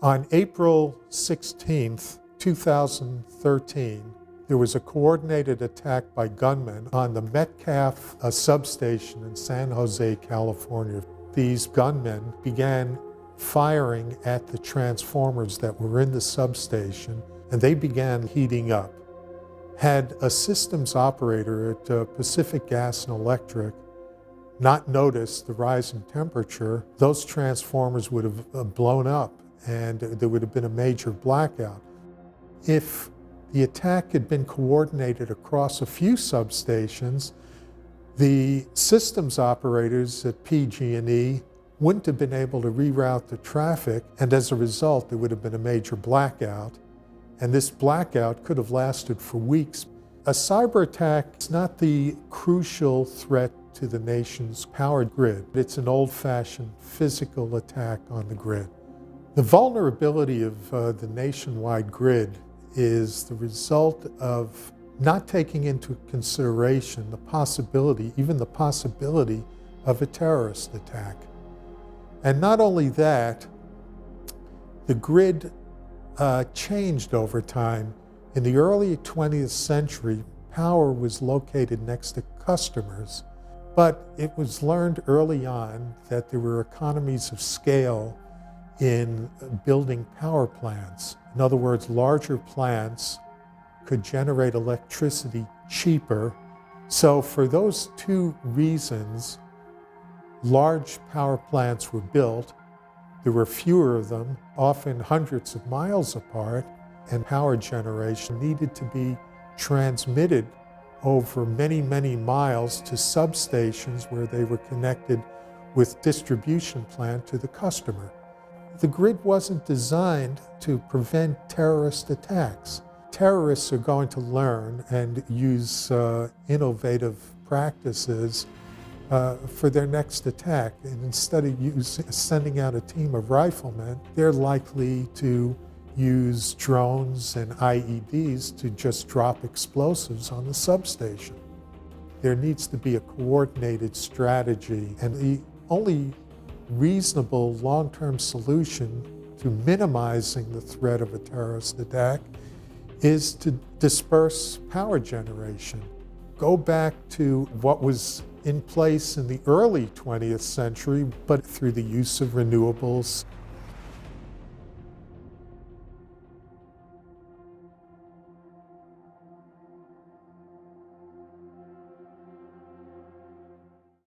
On April 16th, 2013, there was a coordinated attack by gunmen on the Metcalf substation in San Jose, California. These gunmen began firing at the transformers that were in the substation, and they began heating up. Had a systems operator at Pacific Gas and Electric not noticed the rising temperature, those transformers would have blown up and there would have been a major blackout. If the attack had been coordinated across a few substations, the systems operators at PG&E wouldn't have been able to reroute the traffic, and as a result, there would have been a major blackout. And this blackout could have lasted for weeks. A cyber attack is not the crucial threat to the nation's power grid. It's an old-fashioned physical attack on the grid. The vulnerability of the nationwide grid is the result of not taking into consideration the possibility, even the possibility, of a terrorist attack. And not only that, the grid changed over time. In the early 20th century, power was located next to customers, but it was learned early on that there were economies of scale in building power plants. In other words, larger plants could generate electricity cheaper. So for those two reasons, large power plants were built. There were fewer of them, often hundreds of miles apart, and power generation needed to be transmitted over many, many miles to substations where they were connected with distribution plant to the customer. The grid wasn't designed to prevent terrorist attacks. Terrorists are going to learn and use innovative practices for their next attack. And instead of sending out a team of riflemen, they're likely to use drones and IEDs to just drop explosives on the substation. There needs to be a coordinated strategy, and the only reasonable long-term solution to minimizing the threat of a terrorist attack is to disperse power generation. Go back to what was in place in the early 20th century, but through the use of renewables,